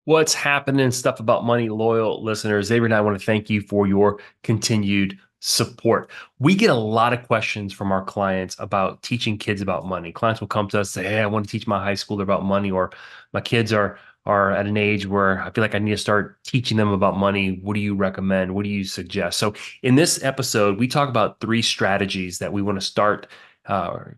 What's happening? Stuff about money, loyal listeners. Xavier and I want to thank you for your continued support. We get a lot of questions from our clients about teaching kids about money. Clients will come to us and say, "Hey, I want to teach my high schooler about money," or my kids are at an age where I feel like I need to start teaching them about money. What do you recommend? What do you suggest? So, in this episode, we talk about three strategies that we want to start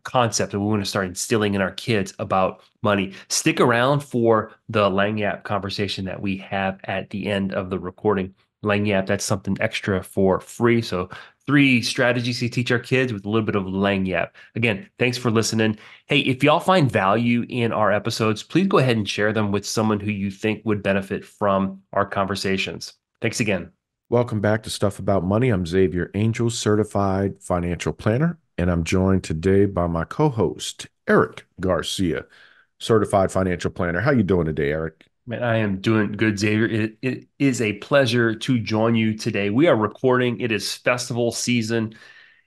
concept that we want to start instilling in our kids about money. Stick around for the Langyap conversation that we have at the end of the recording. Langyap, that's something extra for free. So, three strategies to teach our kids with a little bit of Langyap. Again, thanks for listening. Hey, if y'all find value in our episodes, please go ahead and share them with someone who you think would benefit from our conversations. Thanks again. Welcome back to Stuff About Money. I'm Xavier Angel, certified financial planner, and I'm joined today by my co-host, Erik Garcia, certified financial planner. How you doing today, Erik? Man, I am doing good, Xavier. It is a pleasure to join you today. We are recording. It is festival season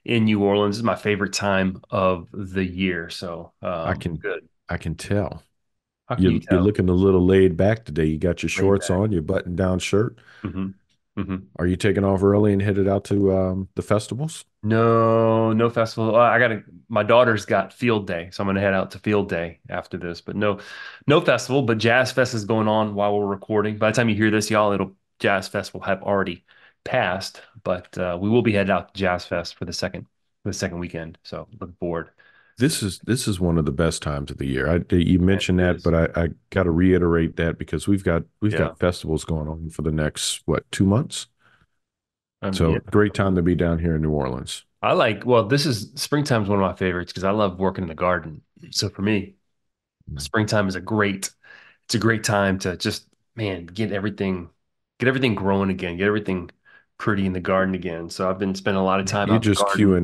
in New Orleans. This is my favorite time of the year. So, I can good. I can tell. How can you You're tell? looking a little laid back today. You got your Laid shorts back. on, your button down shirt. hmm hmm Are you taking off early and headed out to the festivals? No, no festival. My daughter's got field day, so I'm gonna head out to field day after this. But no festival. But Jazz Fest is going on while we're recording. By the time you hear this, y'all, it'll Jazz Fest will have already passed. But we will be headed out to Jazz Fest for the second weekend. So looking forward. This is one of the best times of the year. You Yes, mentioned it that, is. but I got to reiterate that because we've Yeah. got festivals going on for the next 2 months. Yeah. So great time to be down here in New Orleans. Well, this is springtime's one of my favorites because I love working in the garden. So for me, springtime is it's a great time to just, man, get everything growing again, get everything pretty in the garden again. So I've been spending a lot of time You out in the just garden.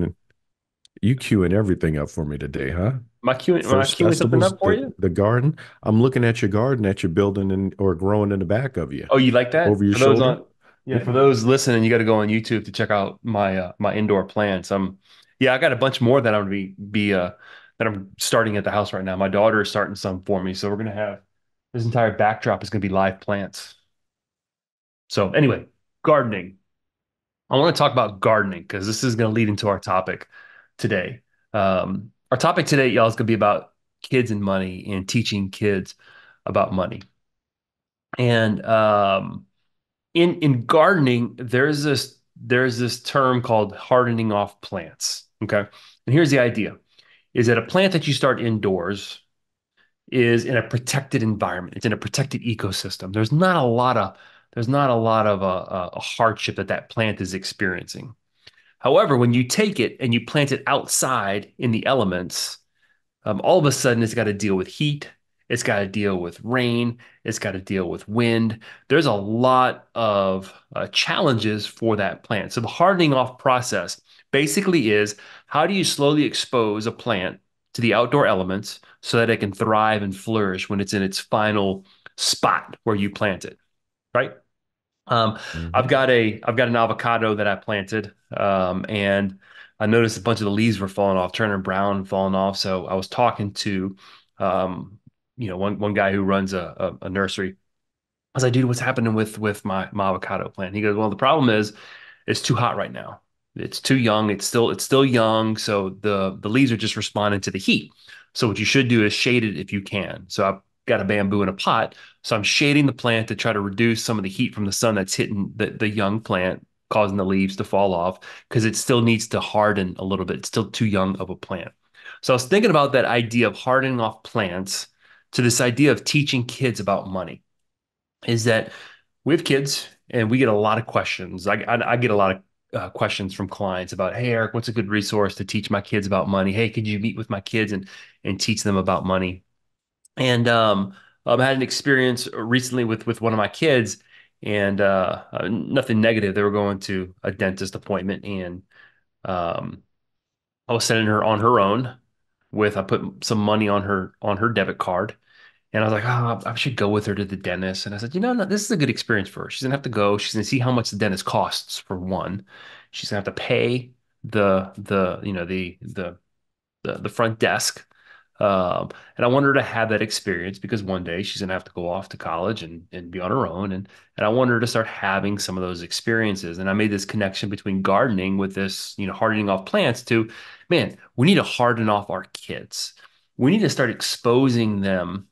queuing everything up for me today, huh? Am I First queuing something festivals, up for you? the garden. I'm looking at your garden that you're building or growing in the back of you, Oh, you like that? over your For those shoulder. on, yeah, for Yeah. those listening, you got to go on YouTube to check out my indoor plants. Yeah, I got a bunch more that I'm gonna be that I'm starting at the house right now. My daughter is starting some for me, so we're gonna have this entire backdrop is gonna be live plants. So anyway, gardening. I want to talk about gardening because this is going to lead into our topic today. Our topic today, y'all, is going to be about kids and money and teaching kids about money. And in gardening, there's this term called hardening off plants. Okay, and here's the idea: is that a plant that you start indoors is in a protected environment. It's in a protected ecosystem. There's not a lot of a hardship that plant is experiencing. However, when you take it and you plant it outside in the elements, all of a sudden it's got to deal with heat, it's got to deal with rain, it's got to deal with wind. There's a lot of challenges for that plant. So the hardening off process basically is, how do you slowly expose a plant to the outdoor elements so that it can thrive and flourish when it's in its final spot where you plant it, right? Um, Hmm. I've got an avocado that I planted, and I noticed a bunch of the leaves were falling off, turning brown, falling off. So I was talking to, um, one guy who runs a nursery. I was like, "Dude, what's happening with my avocado plant?" He goes, "Well, the problem is it's too hot right now. It's too young. It's still young, so the leaves are just responding to the heat. So what you should do is shade it if you can." So I've got a bamboo in a pot, so I'm shading the plant to try to reduce some of the heat from the sun that's hitting the young plant, causing the leaves to fall off because it still needs to harden a little bit. It's still too young of a plant. So I was thinking about that idea of hardening off plants to this idea of teaching kids about money. Is that we have kids and we get a lot of questions. I get a lot of questions from clients about, "Hey, Erik, what's a good resource to teach my kids about money? Hey, could you meet with my kids and teach them about money?" And I had an experience recently with one of my kids, and nothing negative. They were going to a dentist appointment, and um, I was sending her on her own I put some money on her debit card, and I was like, "Oh, I should go with her to the dentist." And I said, "No, this is a good experience for her. She's gonna have to go. She's gonna see how much the dentist costs for one. She's gonna have to pay the front desk, And I want her to have that experience because one day she's going to have to go off to college and be on her own. And I want her to start having some of those experiences. And I made this connection between gardening with this, hardening off plants to, man, we need to harden off our kids. We need to start exposing them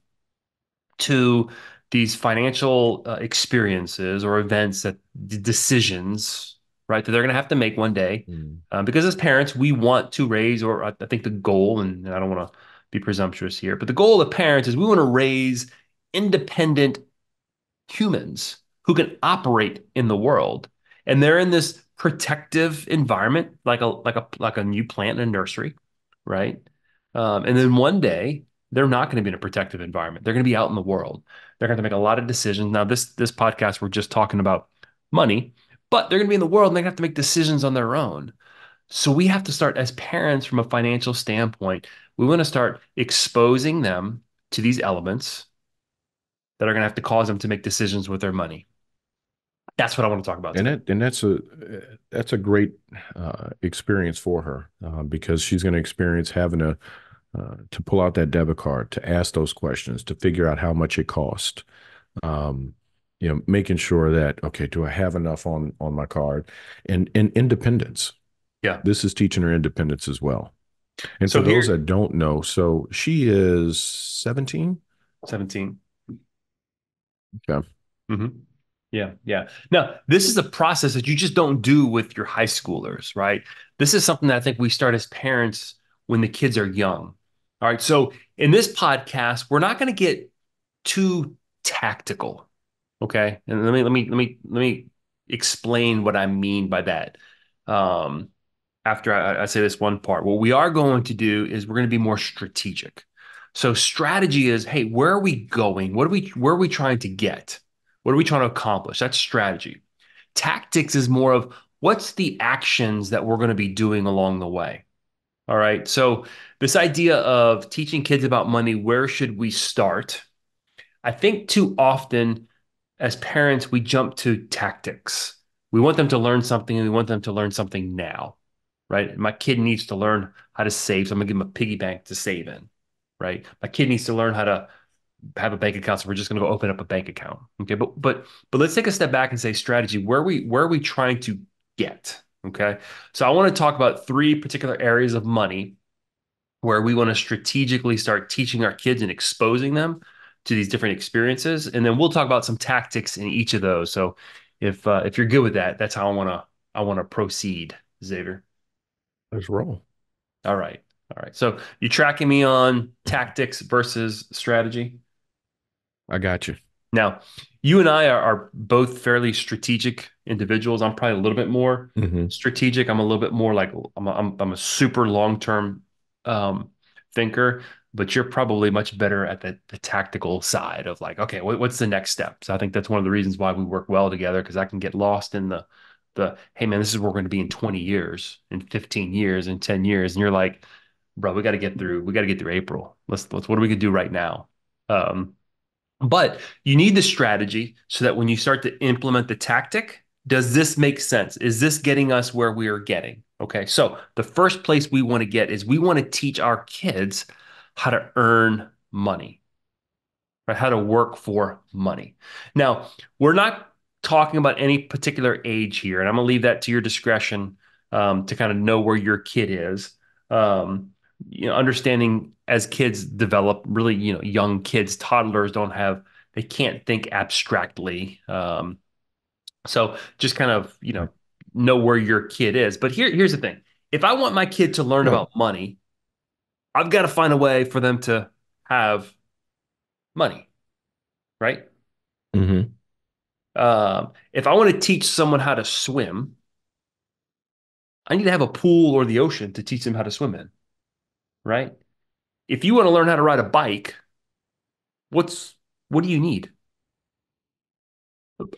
to these financial experiences or events that decisions, right, that they're going to have to make one day. Mm. Because as parents, we want to raise, or I think the goal, and I don't want to be presumptuous here, but the goal of parents is we want to raise independent humans who can operate in the world. And they're in this protective environment, like a new plant in a nursery, right? And then one day they're not going to be in a protective environment. They're going to be out in the world. They're going to make a lot of decisions. Now, this podcast we're just talking about money, but they're going to be in the world and they're going to have to make decisions on their own. So we have to start as parents from a financial standpoint. We want to start exposing them to these elements that are going to have to cause them to make decisions with their money. That's what I want to talk about And today. that's a great experience for her because she's going to experience having to pull out that debit card, to ask those questions, to figure out how much it costs. Um, making sure that, okay, do I have enough on my card? And independence. Yeah. This is teaching her independence as well. And for So those here, that don't know, so she is 17. 17. Okay. Hmm. Yeah. Yeah. Now, this is a process that you just don't do with your high schoolers, right? This is something that I think we start as parents when the kids are young. All right. So in this podcast, we're not going to get too tactical. Okay. And let me explain what I mean by that. Um, after I say this one part. What we are going to do is we're going to be more strategic. So strategy is, hey, where are we going? Where are we trying to get? What are we trying to accomplish? That's strategy. Tactics is more of what's the actions that we're going to be doing along the way. All right. So this idea of teaching kids about money, where should we start? I think too often as parents, we jump to tactics. We want them to learn something and we want them to learn something now, right? My kid needs to learn how to save. So I'm gonna give him a piggy bank to save in, right? My kid needs to learn how to have a bank account. So we're just gonna go open up a bank account. Okay. But let's take a step back and say strategy. Where are we trying to get? Okay. So I want to talk about three particular areas of money where we want to strategically start teaching our kids and exposing them to these different experiences. And then we'll talk about some tactics in each of those. So if you're good with that, that's how I want to proceed, Xavier. Let's roll. All right. All right. So you tracking me on tactics versus strategy? I got you. Now, you and I are both fairly strategic individuals. I'm probably a little bit more Hmm. strategic. I'm a little bit more like I'm a super long-term um, thinker, but you're probably much better at the tactical side of like, okay, what's the next step? So I think that's one of the reasons why we work well together because I can get lost in the hey man, this is where we're going to be in 20 years, in 15 years, in 10 years, and you're like, bro, we got to get through April. Let's what are we gonna do right now? Um, but you need the strategy so that when you start to implement the tactic, does this make sense? Is this getting us where we are getting? Okay. So the first place we want to get is we want to teach our kids how to earn money, right? How to work for money. Now, we're not talking about any particular age here, and I'm going to leave that to your discretion to kind of know where your kid is. Um, understanding as kids develop, really, young kids, toddlers they can't think abstractly. So just kind of, know where your kid is. But here's the thing. If I want my kid to learn No. about money, I've got to find a way for them to have money, right? Hmm. If I want to teach someone how to swim, I need to have a pool or the ocean to teach them how to swim in, right? If you want to learn how to ride a bike, what's what do you need?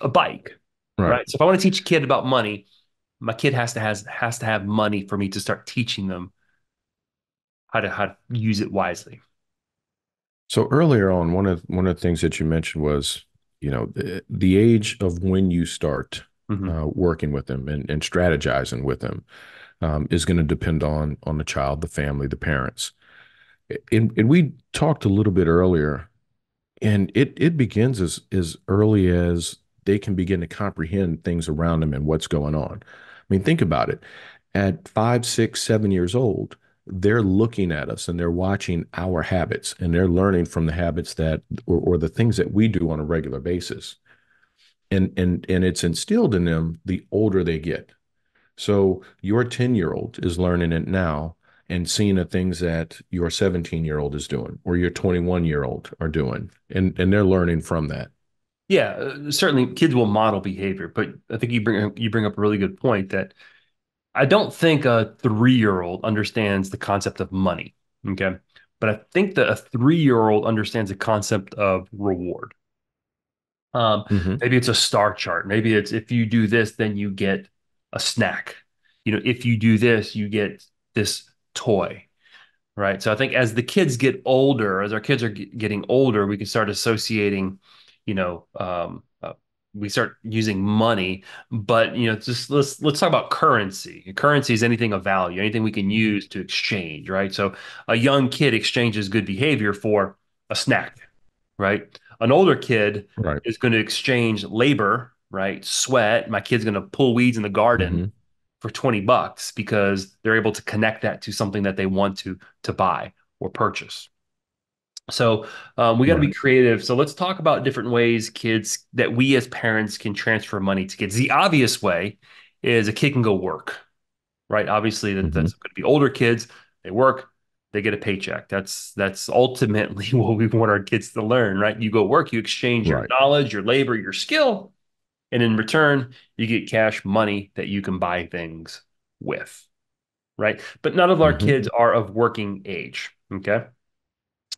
A bike, Right. right? So if I want to teach a kid about money, my kid has to have money for me to start teaching them how to use it wisely. So earlier on, one of the things that you mentioned was, the age of when you start Hmm. working with them and strategizing with them is going to depend on the child, the family, the parents. And we talked a little bit earlier, and it begins as early as they can begin to comprehend things around them and what's going on. I mean, think about it. At 5, 6, 7 years old, they're looking at us and they're watching our habits and they're learning from the habits that or the things that we do on a regular basis. And it's instilled in them the older they get. So your 10-year-old is learning it now and seeing the things that your 17-year-old is doing or your 21-year-old are doing. And they're learning from that. Yeah, certainly kids will model behavior, but I think you bring up a really good point that I don't think a 3-year-old understands the concept of money. Okay. But I think that a 3-year-old understands the concept of reward. Um, Hmm. Maybe it's a star chart. Maybe it's if you do this, then you get a snack. If you do this, you get this toy. Right. So I think as the kids get older, as our kids are getting older, we can start associating, you know, we start using money. But just let's talk about currency. Currency is anything of value, anything we can use to exchange. Right. So a young kid exchanges good behavior for a snack. Right. An older kid Right. is going to exchange labor. Right. Sweat. My kid's going to pull weeds in the garden Hmm. for $20 because they're able to connect that to something that they want to buy or purchase. So we got to be Right. creative. So let's talk about different ways kids that we as parents can transfer money to kids. The obvious way is a kid can go work, right? Obviously, Hmm. that's going to be older kids. They work, they get a paycheck. That's ultimately what we want our kids to learn, right? You go work, you exchange your Right. knowledge, your labor, your skill, and in return, you get cash money that you can buy things with, right? But none of our Hmm. kids are of working age. Okay.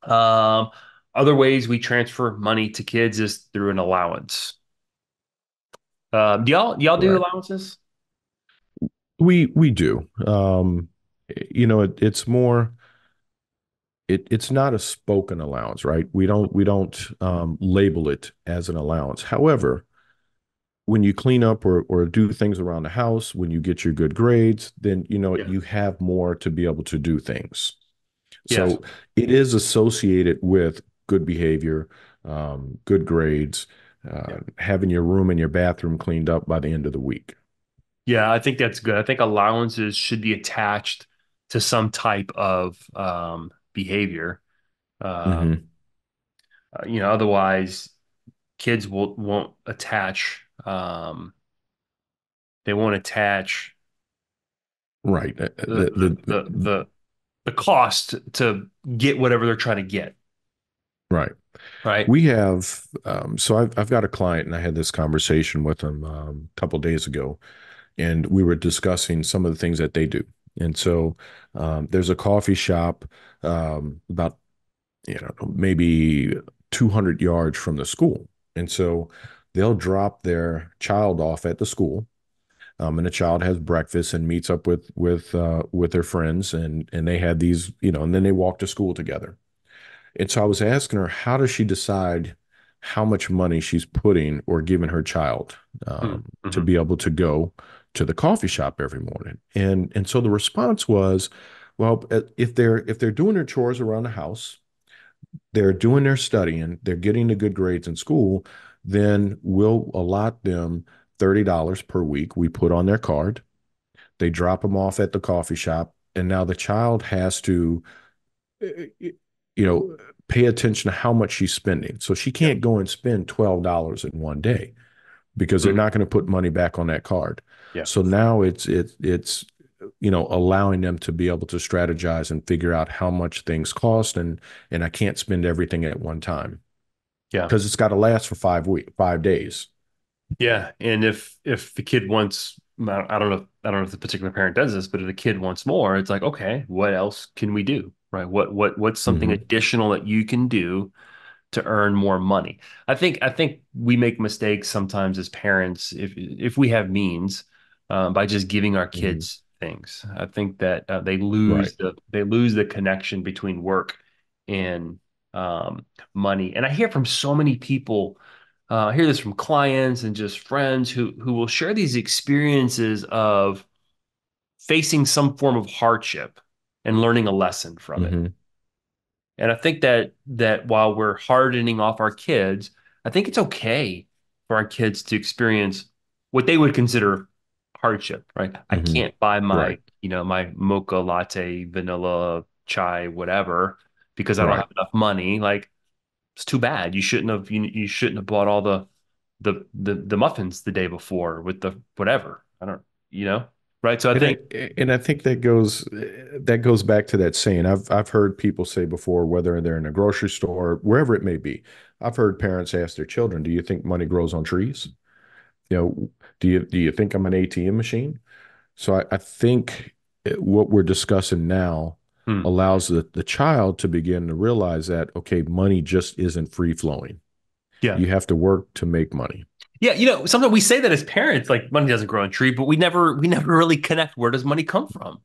Um, Other ways we transfer money to kids is through an allowance. Do y'all do Right. allowances? We do. It's more. It's not a spoken allowance, right? We don't label it as an allowance. However, when you clean up or do things around the house, when you get your good grades, then Yeah. you have more to be able to do things. Yes. So it is associated with good behavior, good grades, Yeah. having your room and your bathroom cleaned up by the end of the week. Yeah, I think that's good. I think allowances should be attached to some type of behavior. Um, Hmm. Otherwise, kids won't attach. They won't attach Right. the the cost to get whatever they're trying to get. Right. Right. We have, so I've got a client and I had this conversation with them a couple of days ago, and we were discussing some of the things that they do. And so there's a coffee shop about, maybe 200 yards from the school. And so they'll drop their child off at the school. And the child has breakfast and meets up with their friends, and they had these, and then they walk to school together. And so I was asking her, how does she decide how much money she's putting or giving her child to Mm-hmm. be able to go to the coffee shop every morning? And so the response was, well, if they're doing their chores around the house, they're doing their studying, they're getting the good grades in school, then we'll allot them $30 per week. We put on their card. They drop them off at the coffee shop, and now the child has to you know, pay attention to how much she's spending. So she Yeah. can't go and spend $12 in one day because they're Mm, not going to put money back on that card. yeah. So now it's allowing them to be able to strategize and figure out how much things cost, and I can't spend everything at one time Yeah. because it's got to last for 5 days. Yeah. And if the kid wants, I don't know if the particular parent does this, but if the kid wants more, it's like, okay, what else can we do? Right? What's something Hmm. additional that you can do to earn more money? I think we make mistakes sometimes as parents if we have means by just giving our Hmm. kids things. I think that Right. they lose the connection between work and money. And I hear from so many people. I hear this from clients and just friends who will share these experiences of facing some form of hardship and learning a lesson from it. Hmm. And I think that while we're hardening off our kids, I think it's okay for our kids to experience what they would consider hardship, right? I Hmm. can't buy Right. my mocha latte, vanilla chai, whatever, because I don't Right. have enough money. Like, it's too bad. You shouldn't have bought all the muffins the day before with the whatever. I don't, right? So I And think, I think that goes back to that saying. I've heard people say before, whether they're in a grocery store, wherever it may be. I've heard parents ask their children, "Do you think money grows on trees? You know, do you think I'm an ATM machine?" So I think what we're discussing now hmm, allows the child to begin to realize that, okay, money just isn't free flowing. yeah. You have to work to make money. Yeah, sometimes we say that as parents, like money doesn't grow on a tree, but we never really connect where does money come from,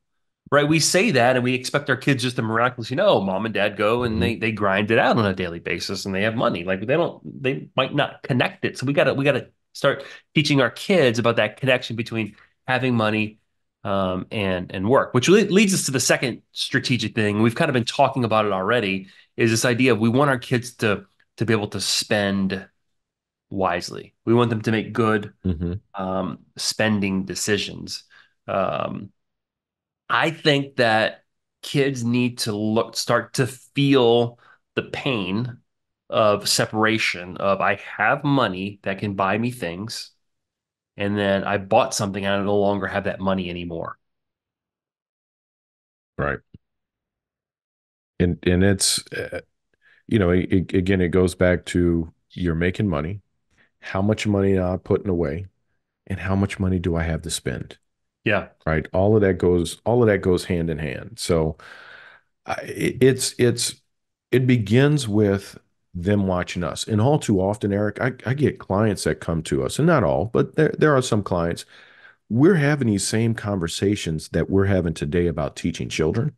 right? We say that and we expect our kids just to miraculously know mom and dad go and Hmm. they grind it out on a daily basis and they have money. Like they might not connect it. So we gotta start teaching our kids about that connection between having money and work, which leads us to the second strategic thing. We've kind of been talking about it already, is this idea of we want our kids to be able to spend wisely. We want them to make good Hmm. spending decisions. Um, I think that kids need to start to feel the pain of separation of I have money that can buy me things, and then I bought something and I no longer have that money anymore. Right. And it's again, it goes back to you're making money. How much money am I putting away, and how much money do I have to spend? Yeah. Right. All of that goes hand in hand. So it begins with them watching us. And all too often, Eric, I get clients that come to us, and not all, but there are some clients. We're having these same conversations that we're having today about teaching children.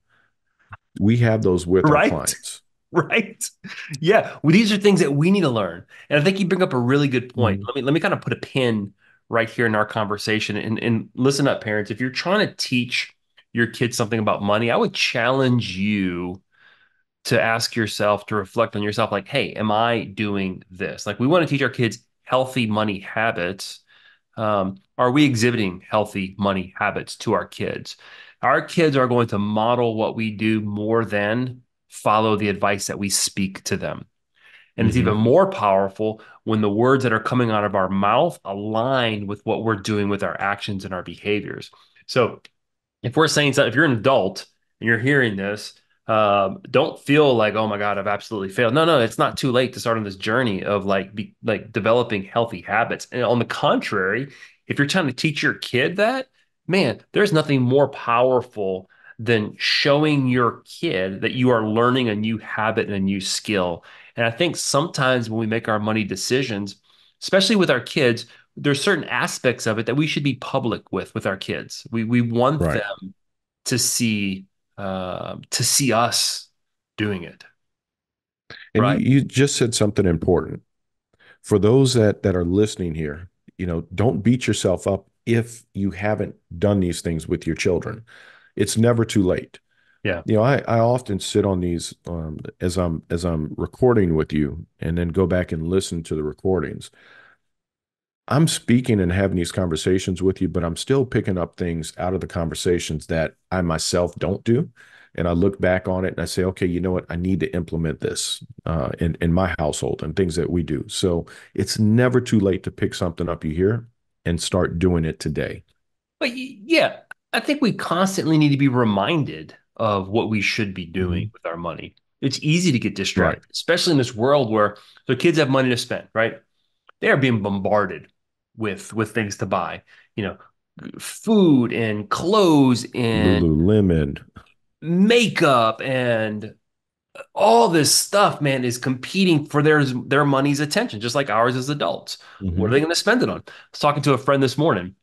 We have those with our Right. clients. Right. Yeah. Well, these are things that we need to learn. And I think you bring up a really good point. Mhm. Let me kind of put a pin right here in our conversation and listen up, parents. If you're trying to teach your kids something about money, I would challenge you to ask yourself, to reflect on yourself, like, hey, am I doing this? Like, we want to teach our kids healthy money habits. Are we exhibiting healthy money habits to our kids? Our kids are going to model what we do more than follow the advice that we speak to them. And it's Mhm. even more powerful when the words that are coming out of our mouth align with what we're doing with our actions and our behaviors. So if we're saying something, if you're an adult and you're hearing this, don't feel like, oh my God, I've absolutely failed. No, no, it's not too late to start on this journey of like developing healthy habits. And on the contrary, if you're trying to teach your kid that, man, there's nothing more powerful than showing your kid that you are learning a new habit and a new skill. And I think sometimes when we make our money decisions, especially with our kids, there's certain aspects of it that we should be public with our kids. We want Right. them to see us doing it, And you right? you just said something important. For those that are listening here, don't beat yourself up if you haven't done these things with your children. It's never too late. Yeah. I often sit on these as I'm recording with you and then go back and listen to the recordings. I'm speaking and having these conversations with you, but I'm still picking up things out of the conversations that I myself don't do. And I look back on it and I say, okay, you know what? I need to implement this in my household and things that we do. So it's never too late to pick something up you hear and start doing it today. But yeah, I think we constantly need to be reminded of what we should be doing Mhm. with our money. It's easy to get Right. distracted, especially in this world where the kids have money to spend, right? They are being bombarded with things to buy, you know, food and clothes and Lululemon. makeup and all this stuff, man, is competing for their money's attention, just like ours as adults. What are Hmm. they going to spend it on? I was talking to a friend this morning,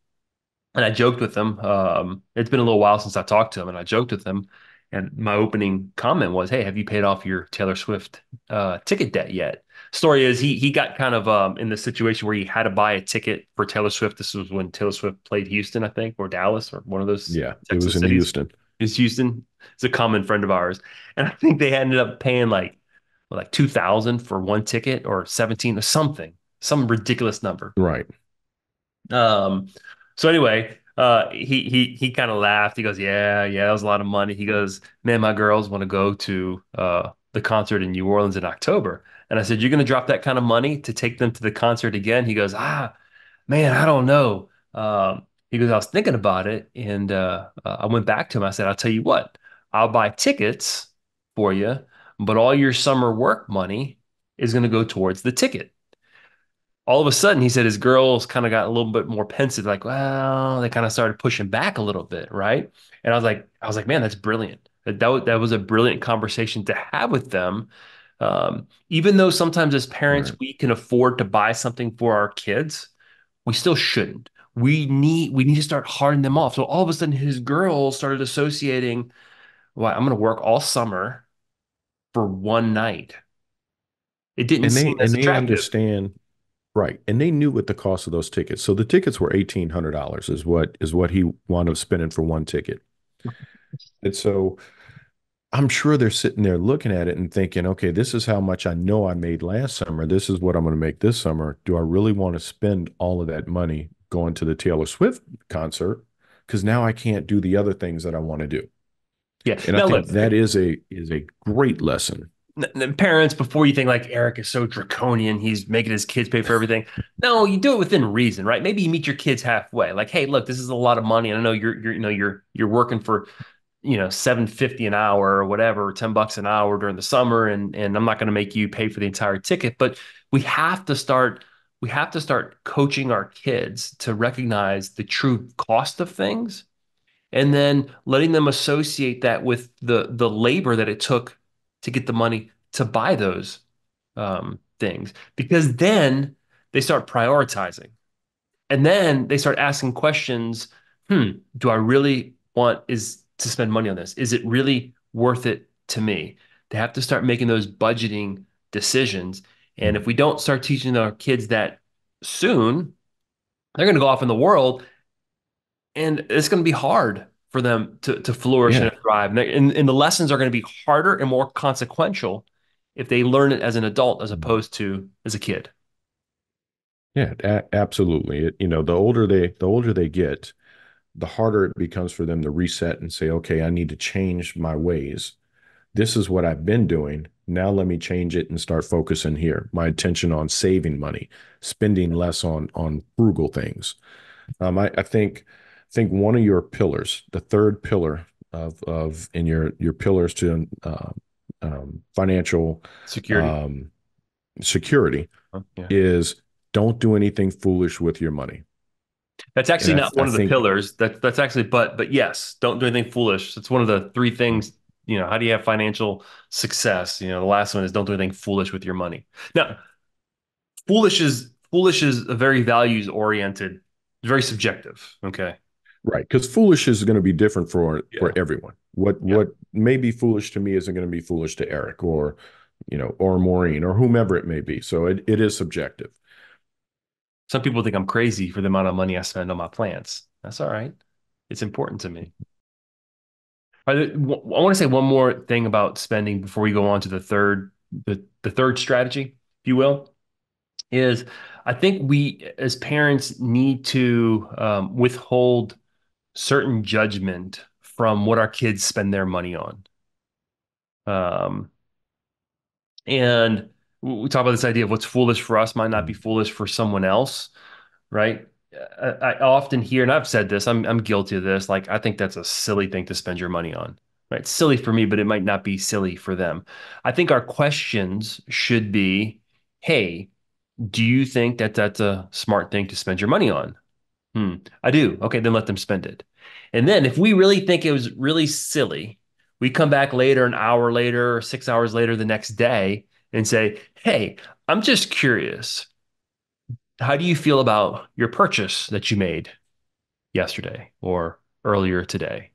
and I joked with them. It's been a little while since I talked to him, and I joked with him. And my opening comment was, "Hey, have you paid off your Taylor Swift ticket debt yet?" Story is he got kind of in the situation where he had to buy a ticket for Taylor Swift. This was when Taylor Swift played Houston, I think, or Dallas, or one of those Yeah, it was Texas in cities. Houston. Is Houston. It's a common friend of ours. And I think they ended up paying like 2,000 for one ticket or 17 or something, some ridiculous number. Right. Um, so anyway, he kind of laughed. He goes, "Yeah, yeah, that was a lot of money." He goes, "Man, my girls want to go to the concert in New Orleans in October." And I said, "You're going to drop that kind of money to take them to the concert again?" He goes, "Ah, man, I don't know." He goes, "I was thinking about it, and I went back to him. I said, I'll tell you what, I'll buy tickets for you, but all your summer work money is going to go towards the ticket." All of a sudden, he said his girls kind of got a little bit more pensive, like, well, they kind of started pushing back a little bit, right? And I was like, man, that's brilliant. That was a brilliant conversation to have with them. Even though sometimes as parents Right. we can afford to buy something for our kids, we still shouldn't. We need to start harding them off. So all of a sudden, his girls started associating, well, I'm going to work all summer for one night. It didn't And seem as they attractive. understand, right. And they knew what the cost of those tickets. So the tickets were $1,800 is what he wound up spending for one ticket. And so I'm sure they're sitting there looking at it and thinking, okay, this is how much I know I made last summer. This is what I'm going to make this summer. Do I really want to spend all of that money going to the Taylor Swift concert? Because now I can't do the other things that I want to do. Yeah. And I Now think look, that is a great lesson. parents, before you think like Eric is so draconian, he's making his kids pay for everything. No, you do it within reason, right? Maybe you meet your kids halfway. Like, hey, look, this is a lot of money, and I know you're working for 750 an hour or whatever, $10 an hour during the summer, and I'm not going to make you pay for the entire ticket, but we have to start we have to start coaching our kids to recognize the true cost of things and then letting them associate that with the labor that it took to get the money to buy those things, because then they start prioritizing, and then they start asking questions. Do I really want is to spend money on this? Is it really worth it to me? They have to start making those budgeting decisions. And if we don't start teaching our kids that soon, they're going to go off in the world, and it's going to be hard for them to flourish and Yeah. thrive. And the lessons are going to be harder and more consequential if they learn it as an adult as opposed to as a kid. Yeah, absolutely. The older they get, the harder it becomes for them to reset and say, okay, I need to change my ways. This is what I've been doing. Now let me change it and start focusing here. My attention on saving money, spending less on frugal things. I think one of your pillars, the third pillar of in your pillars to financial Security. um, security Yeah. is don't do anything foolish with your money. That's And actually not I one of the think pillars. That's actually, but yes, don't do anything foolish. It's one of the three things. How do you have financial success? The last one is don't do anything foolish with your money. Now, foolish is a very values oriented, very subjective. Okay. right, because foolish is going to be different for Yeah. everyone. Yeah. What may be foolish to me isn't going to be foolish to Eric or or Maureen or whomever it may be. So it is subjective. Some people think I'm crazy for the amount of money I spend on my plants. That's all right. It's important to me. I want to say one more thing about spending before we go on to the third strategy, if you will, is I think we as parents need to withhold certain judgment from what our kids spend their money on. Um, and we talk about this idea of what's foolish for us might not be foolish for someone else, right? I often hear, and I've said this, I'm guilty of this. Like, I think that's a silly thing to spend your money on, right? It's silly for me, but it might not be silly for them. I think our questions should be, hey, do you think that that's a smart thing to spend your money on? I do. Okay, then let them spend it. And then if we really think it was really silly, we come back later, an hour later, or 6 hours later, the next day, and say, hey, I'm just curious. How do you feel about your purchase that you made yesterday or earlier today?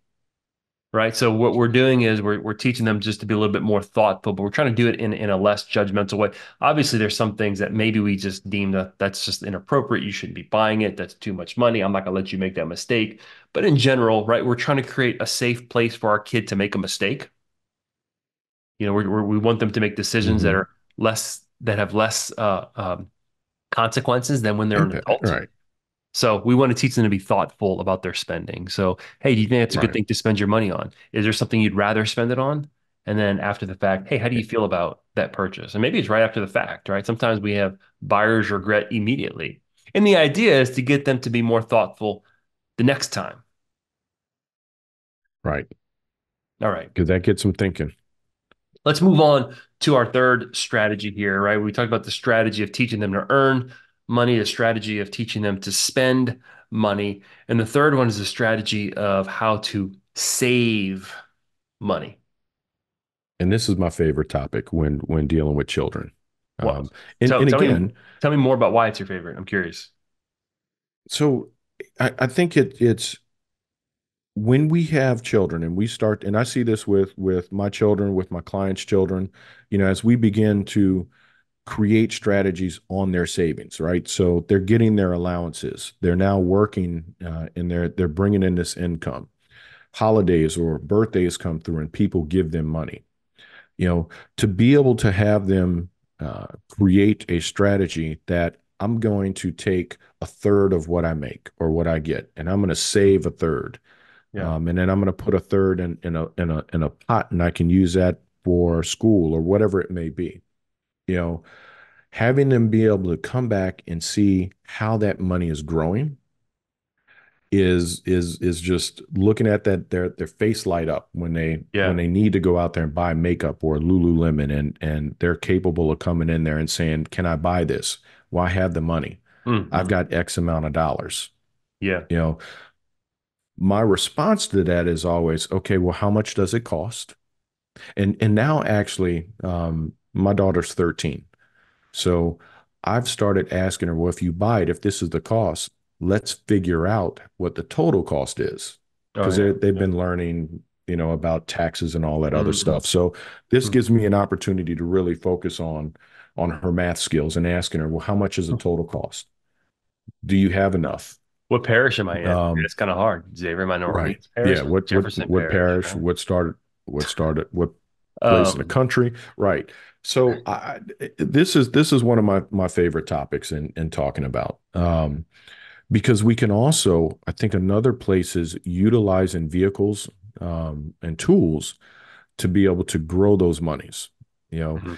right? So what we're doing is we're teaching them just to be a little bit more thoughtful, but we're trying to do it in a less judgmental way. Obviously, there's some things that maybe we just deem that that's just inappropriate. You shouldn't be buying it. That's too much money. I'm not going to let you make that mistake. But in general, right, we're trying to create a safe place for our kid to make a mistake. We want them to make decisions that Hmm. are that have less consequences than when they're an Impact. adult. Right. So we want to teach them to be thoughtful about their spending. So, hey, do you think it's a good Right. thing to spend your money on? Is there something you'd rather spend it on? And then after the fact, hey, how do you feel about that purchase? And maybe it's right after the fact, right? Sometimes we have buyer's regret immediately. And the idea is to get them to be more thoughtful the next time. Right. All right. Because that gets them thinking. Let's move on to our third strategy here, right? We talked about the strategy of teaching them to earn money, the strategy of teaching them to spend money. And the third one is the strategy of how to save money. And this is my favorite topic when dealing with children. What? Um, and Tell me again, more about why it's your favorite. I'm curious. so I think it's when we have children and we start, and I see this with my children, with my clients' children, as we begin to create strategies on their savings, right? So they're getting their allowances. They're now working, and they're bringing in this income. Holidays or birthdays come through, and people give them money. You know, to be able to have them create a strategy that I'm going to take a third of what I make or what I get, and I'm going to save a third, Yeah. and then I'm going to put a third in a pot, and I can use that for school or whatever it may be. You know, having them be able to come back and see how that money is growing is just looking at that their face light up when Yeah. they need to go out there and buy makeup or Lululemon, and they're capable of coming in there and saying, "Can I buy this? Well, I have the money. I've Mm-hmm. got X amount of dollars." Yeah. You know, my response to that is always, "Okay, well, how much does it cost?" And now actually, my daughter's 13. So I've started asking her, well, if you buy it, if this is the cost, let's figure out what the total cost is. Oh Because yeah. they've Yeah. been learning, about taxes and all that other Mm-hmm. stuff. So this gives me an opportunity to really focus on her math skills and asking her, well, how much is the total cost? Do you have enough? What parish am I in? Um, It's kind of hard. Xavier, am I in right. Orleans Yeah. Parish or Jefferson What Parish? parish? Right? What place in the Um, country? Right. So this is one of my favorite topics in talking about, because we can also, I think, another place is utilizing vehicles, and tools to be able to grow those monies. You know, mhm.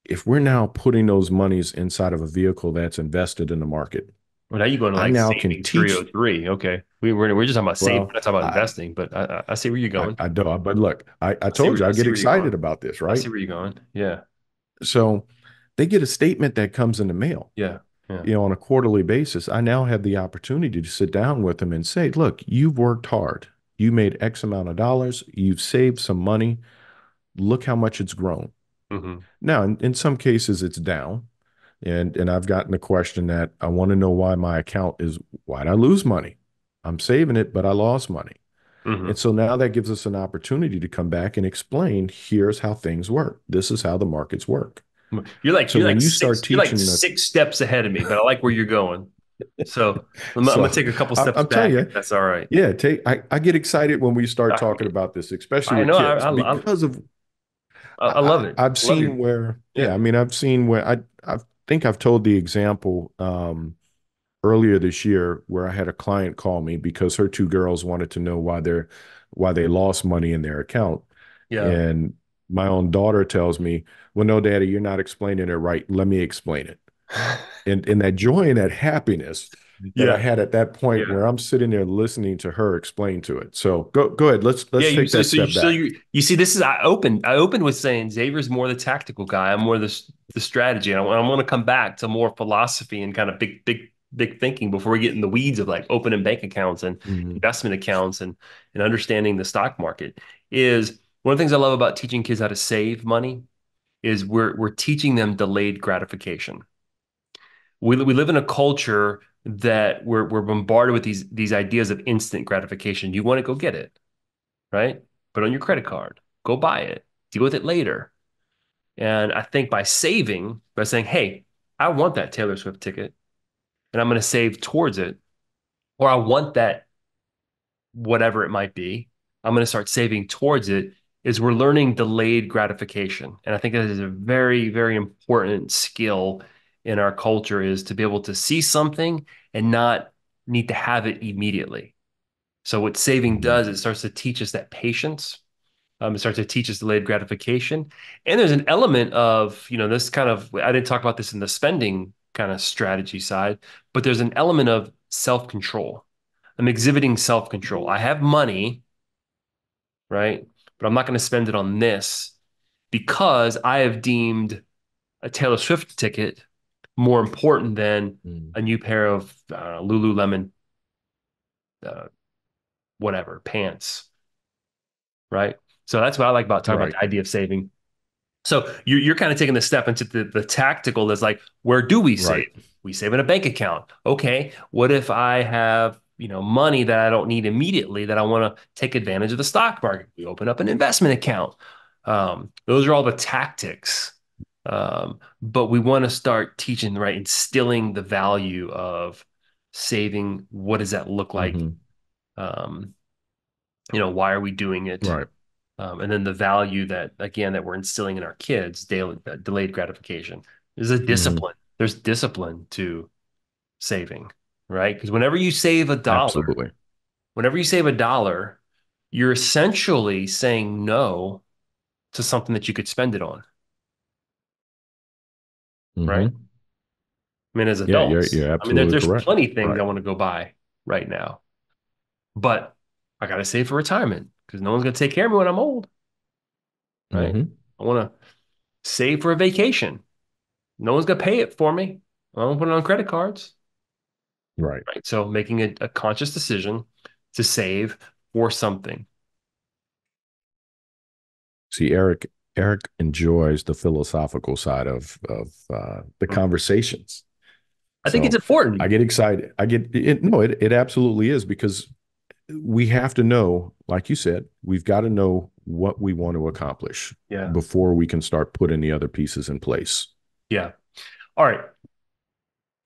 if we're now putting those monies inside of a vehicle that's invested in the market, Well, now you going to I like now can savings teach. 303. Okay. We're just talking about saving. Well, We're not talking about I investing, but I see where you're I, going. I don't, but look, I told you I I get see where you're going. excited about this, I right? see where you're going. Yeah. So they get a statement that comes in the mail, Yeah. Yeah. on a quarterly basis. I now have the opportunity to sit down with them and say, look, you've worked hard. You made X amount of dollars. You've saved some money. Look how much it's grown. Hmm. Now, in some cases, it's down. And I've gotten a question that I want to know why my account is, why'd I lose money? I'm saving it, but I lost money. And Hmm. so now that gives us an opportunity to come back and explain, here's how things work. This is how the markets work. So when you start You're like teaching the, 6 steps ahead of me, but I like where you're going. So I'm gonna so take a couple I'm, steps I'm telling back if you, that's all right. yeah, I get excited when we start I, talking about this, especially I with know kids, because of I love it. I've I love seen your where, yeah, yeah. I mean, I've seen where I think I've told the example, earlier this year where I had a client call me because her two girls wanted to know why they lost money in their account. Yeah. And my own daughter tells me, well, no, daddy, you're not explaining it right. Let me explain it. And that joy and that happiness that I Yeah. had at that point Yeah. where I'm sitting there listening to her explain to it. So go ahead. Yeah, Let's you take so that so you step so back. you see this is I opened with saying Xavier's more the tactical guy. I'm more the strategy. And I want to come back to more philosophy and kind of big thinking before we get in the weeds of like opening bank accounts and Mhm. investment accounts and understanding the stock market. Is one of the things I love about teaching kids how to save money is we're teaching them delayed gratification. We live in a culture that we're bombarded with these ideas of instant gratification. You want to go get it. right? Put on your credit card, go buy it, deal with it later. And I think by saving, by saying, hey, I want that Taylor Swift ticket and I'm going to save towards it, or I want that, whatever it might be, I'm going to start saving towards it, is we're learning delayed gratification. And I think that is a very, very important skill in our culture, is to be able to see something and not need to have it immediately. So what saving Hmm. does, it starts to teach us that patience. It starts to teach us delayed gratification. And there's an element of, this kind of, I didn't talk about this in the spending kind of strategy side, but there's an element of self-control. I'm exhibiting self-control. I have money, right? But I'm not going to spend it on this because I have deemed a Taylor Swift ticket more important than a new pair of Lululemon, uh, whatever, pants, right? So that's what I like about talking about Right. the idea of saving. So you're kind of taking the step into the tactical. That's like, where do we save? Right. We save in a bank account. Okay, what if I have money that I don't need immediately that I want to take advantage of the stock market? We open up an investment account. Those are all the tactics. But we want to start teaching, right, instilling the value of saving. What does that look like? Hmm. Um, why are we doing it? Right. And then the value that, again, that we're instilling in our kids, daily, delayed gratification. There's a Hmm. discipline. There's discipline to saving, right? Because Absolutely. whenever you save a dollar, you're essentially saying no to something that you could spend it on, right? Hmm. I mean, as Yeah, you're adults, I mean, absolutely there's correct. plenty of things I Right. want to go buy right now, but I got to save for retirement because no one's going to take care of me when I'm old, right? Hmm. I want to save for a vacation. No one's going to pay it for me. I don't put it on credit cards, Right. right? So making a conscious decision to save for something. See, Eric enjoys the philosophical side of the conversations. I think it's So I important. get excited. I get it. No, it absolutely is, because we have to know, like you said, we've got to know what we want to accomplish Yeah. before we can start putting the other pieces in place. Yeah. All right.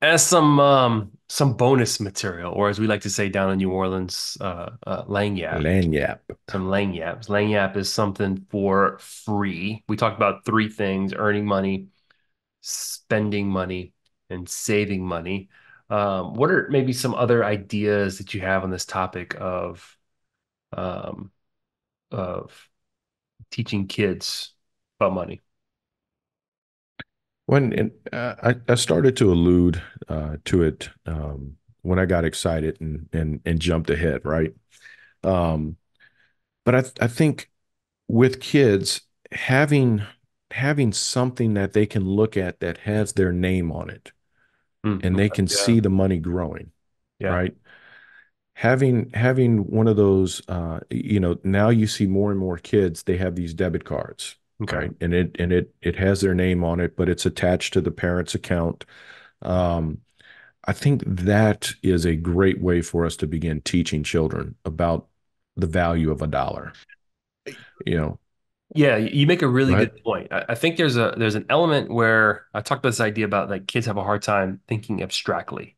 As some bonus material, or as we like to say down in New Orleans, lagniappe. Lanyap. Some lagniappe. Lagniappe is something for free. We talked about three things: earning money, spending money, and saving money. What are maybe some other ideas that you have on this topic um, of teaching kids about money? I started to allude to it when I got excited and jumped ahead, right? Um, but I think with kids, having having something that they can look at that has their name on it, and they Okay. can Yeah. see the money growing, Yeah. right? Having one of those, now you see more and more kids, they have these debit cards, Okay. right? And it has their name on it, but it's attached to the parent's account. Um, I think that is a great way for us to begin teaching children about the value of a dollar. You know, Yeah, you make a really right? good point. I think there's an element where I talked about this idea about, like, kids have a hard time thinking abstractly.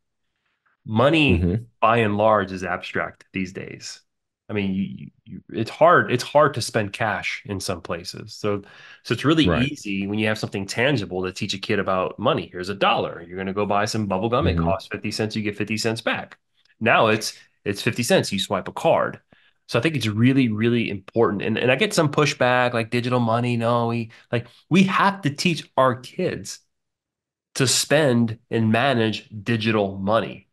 Money, Hmm. by and large, is abstract these days. I mean, it's hard to spend cash in some places. So it's really Right. easy when you have something tangible to teach a kid about money. Here's a dollar. You're going to go buy some bubble gum. It Hmm. costs 50 cents. You get 50 cents back. Now it's 50 cents. You swipe a card. So I think it's really, really important. And I get some pushback, like digital money. No, we have to teach our kids to spend and manage digital money.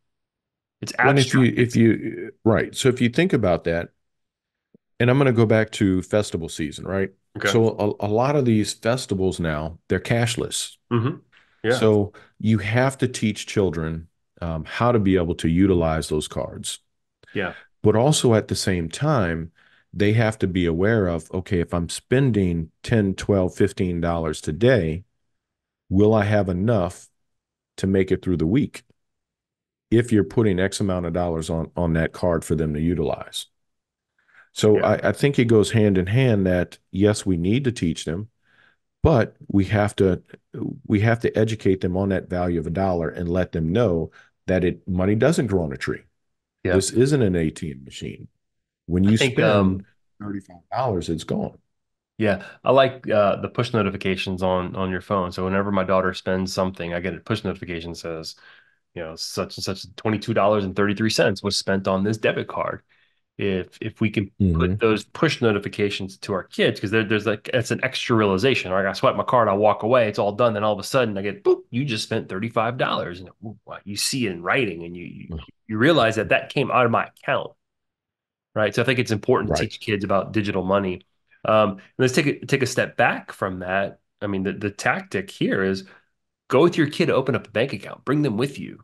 It's When abstract. if you right, so if you think about that, and I'm going to go back to festival season, right? Okay. So a lot of these festivals now, they're cashless. Yeah. So you have to teach children how to be able to utilize those cards. Yeah. But also at the same time, they have to be aware of, okay, if I'm spending 10, 12, $15 today, will I have enough to make it through the week if you're putting X amount of dollars on that card for them to utilize? So Yeah. I think it goes hand in hand that yes, we need to teach them, but we have to educate them on that value of a dollar and let them know that it money doesn't grow on a tree. Yeah. This isn't an ATM machine. When I you think spend $35, it's gone. yeah, I like the push notifications on your phone. So whenever my daughter spends something, I get a push notification says, such and such $22.33 was spent on this debit card. If we can put Hmm. those push notifications to our kids, because there's like it's an extra realization. Right? I swipe my card, I walk away, it's all done. Then all of a sudden I get boop, you just spent $35. And ooh, wow, you see it in writing and you realize that that came out of my account. Right. So I think it's important to Right. teach kids about digital money. Let's take a step back from that. I mean, the tactic here is go with your kid to open up a bank account, bring them with you,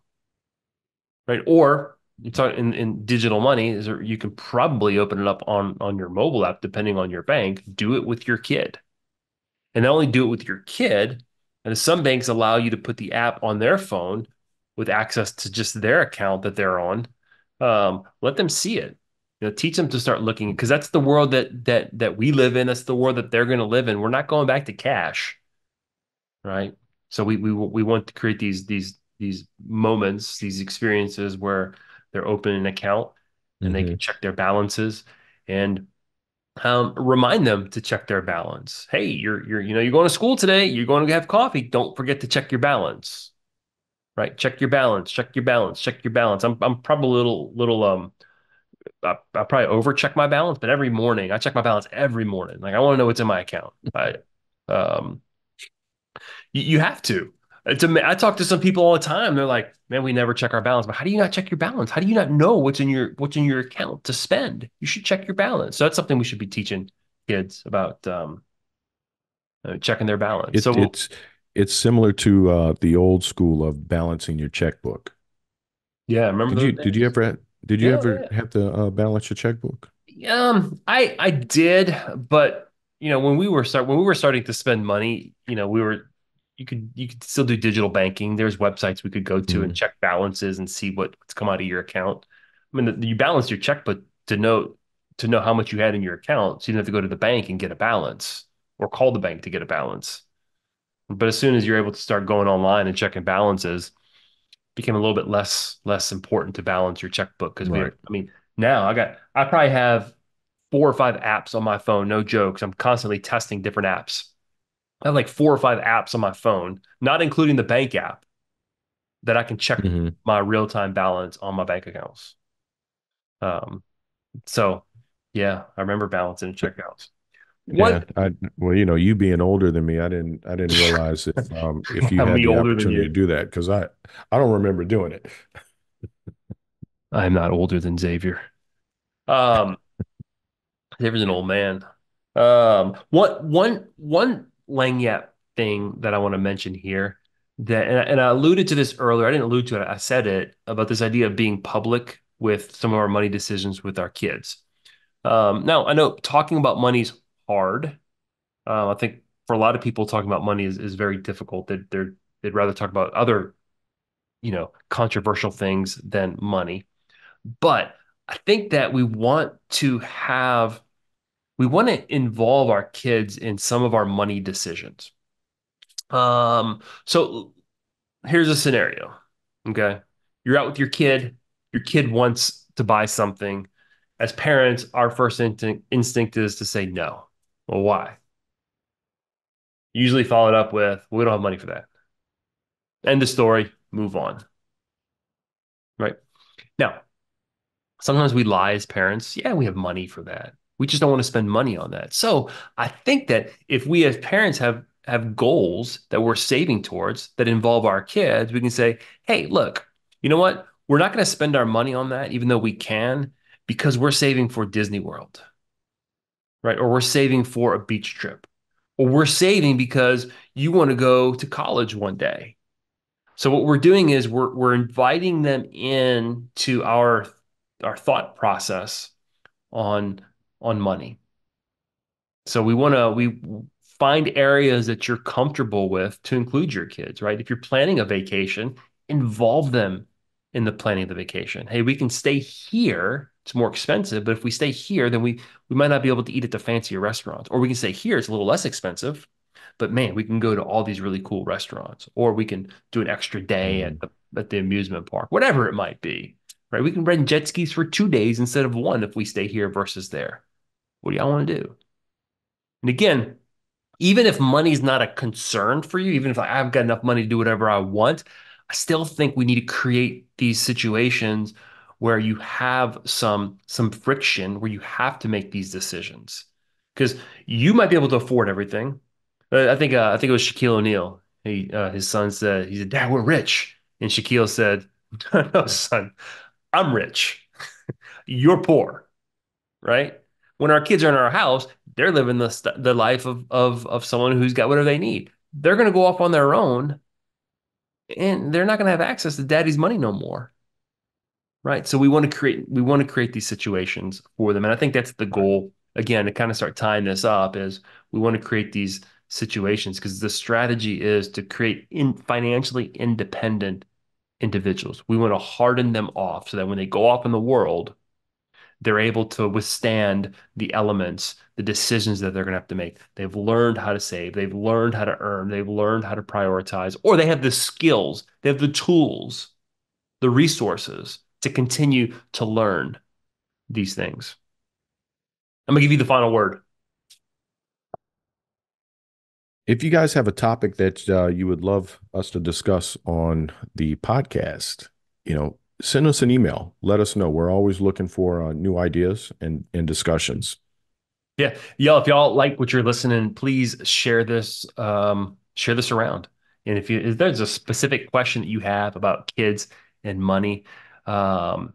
right? Or you talk in digital money is you can probably open it up on your mobile app, depending on your bank. Do it with your kid, and not only do it with your kid, and some banks allow you to put the app on their phone with access to just their account that they're on. Let them see it. Teach them to start looking because that's the world that we live in. That's the world that they're going to live in. We're not going back to cash, right? So we want to create these moments, these experiences where they're opening an account and they can Hmm. check their balances and remind them to check their balance. Hey, you're going to school today. You're going to have coffee. Don't forget to check your balance, right? Check your balance. Check your balance. Check your balance. I'm probably a little I probably over check my balance, but every morning I check my balance every morning. Like I want to know what's in my account. Um, you have to. I talk to some people all the time. They're like, "Man, we never check our balance." But how do you not check your balance? How do you not know what's in your account to spend? You should check your balance. So that's something we should be teaching kids about checking their balance. It, So it's it's similar to the old school of balancing your checkbook. yeah, remember Did those you did you days? ever did you Yeah, ever yeah. have to balance your checkbook? I did, but when we were starting to spend money, you could still do digital banking. There's websites we could go to and Mm. check balances and see what's come out of your account. I mean, you balance your checkbook to know how much you had in your account, so you don't have to go to the bank and get a balance or call the bank to get a balance. But as soon as you're able to start going online and checking balances, became a little bit less important to balance your checkbook because we have. Right. I mean, now I probably have 4 or 5 apps on my phone. No jokes. I'm constantly testing different apps. I have like 4 or 5 apps on my phone, not including the bank app, that I can check Hmm. my real time balance on my bank accounts. Um, so yeah, I remember balancing checkouts. Yeah. What? Well, you being older than me, I didn't realize if you had Me the older than opportunity to you. do that because I don't remember doing it. I'm not older than Xavier. Um, Xavier's an old man. One Langyap thing that I want to mention here that, and I alluded to this earlier. I didn't allude to it. I said it about this idea of being public with some of our money decisions with our kids. Now I know talking about money is hard. I think for a lot of people, talking about money is very difficult. They'd rather talk about other, controversial things than money. But I think that we want to involve our kids in some of our money decisions. So here's a scenario. Okay. You're out with your kid wants to buy something. As parents, our first instinct is to say no. Well, why? Usually followed up with, well, we don't have money for that. End of story, move on. Right. Now, sometimes we lie as parents. Yeah, we have money for that. We just don't want to spend money on that. So I think that if we as parents have goals that we're saving towards that involve our kids, we can say, hey, look, you know what? We're not going to spend our money on that, even though we can, because we're saving for Disney World, right? Or we're saving for a beach trip. Or we're saving because you want to go to college one day. So what we're doing is we're inviting them in to our thought process on on money. So we find areas that you're comfortable with to include your kids, right? If you're planning a vacation, involve them in the planning of the vacation. Hey, we can stay here. it's more expensive. But if we stay here, then we might not be able to eat at the fancier restaurants. Or we can stay here, it's a little less expensive. But man, we can go to all these really cool restaurants, or we can do an extra day Mhm. at the amusement park, whatever it might be. Right? We can rent jet skis for 2 days instead of one if we stay here versus there. What do y'all want to do? And again, even if money's not a concern for you, even if I've got enough money to do whatever I want, I still think we need to create these situations where you have some friction where you have to make these decisions. Because you might be able to afford everything. I think it was Shaquille O'Neal. His son said, he said, "Dad, we're rich." And Shaquille said, "No, son, I'm rich. You're poor." Right? When our kids are in our house, they're living the life of someone who's got whatever they need. They're going to go off on their own, and they're not going to have access to daddy's money no more. Right? So we want to create these situations for them, and I think that's the goal. Again, to kind of start tying this up is we want to create these situations because the strategy is to create financially independent individuals. We want to harden them off so that when they go off in the world, they're able to withstand the elements, the decisions that they're going to have to make. They've learned how to save, they've learned how to earn, they've learned how to prioritize, or they have the skills, they have the tools, the resources to continue to learn these things. I'm going to give you the final word. If you guys have a topic that you would love us to discuss on the podcast, send us an email. Let us know. We're always looking for new ideas and discussions. Yeah. Y'all, if y'all like what you're listening, please share this around. And if there's a specific question that you have about kids and money, um,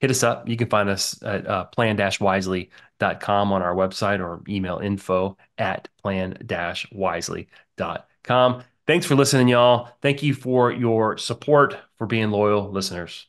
hit us up. You can find us at plan-wisely.com on our website or email info@plan-wisely.com. Thanks for listening, y'all. Thank you for your support, for being loyal listeners.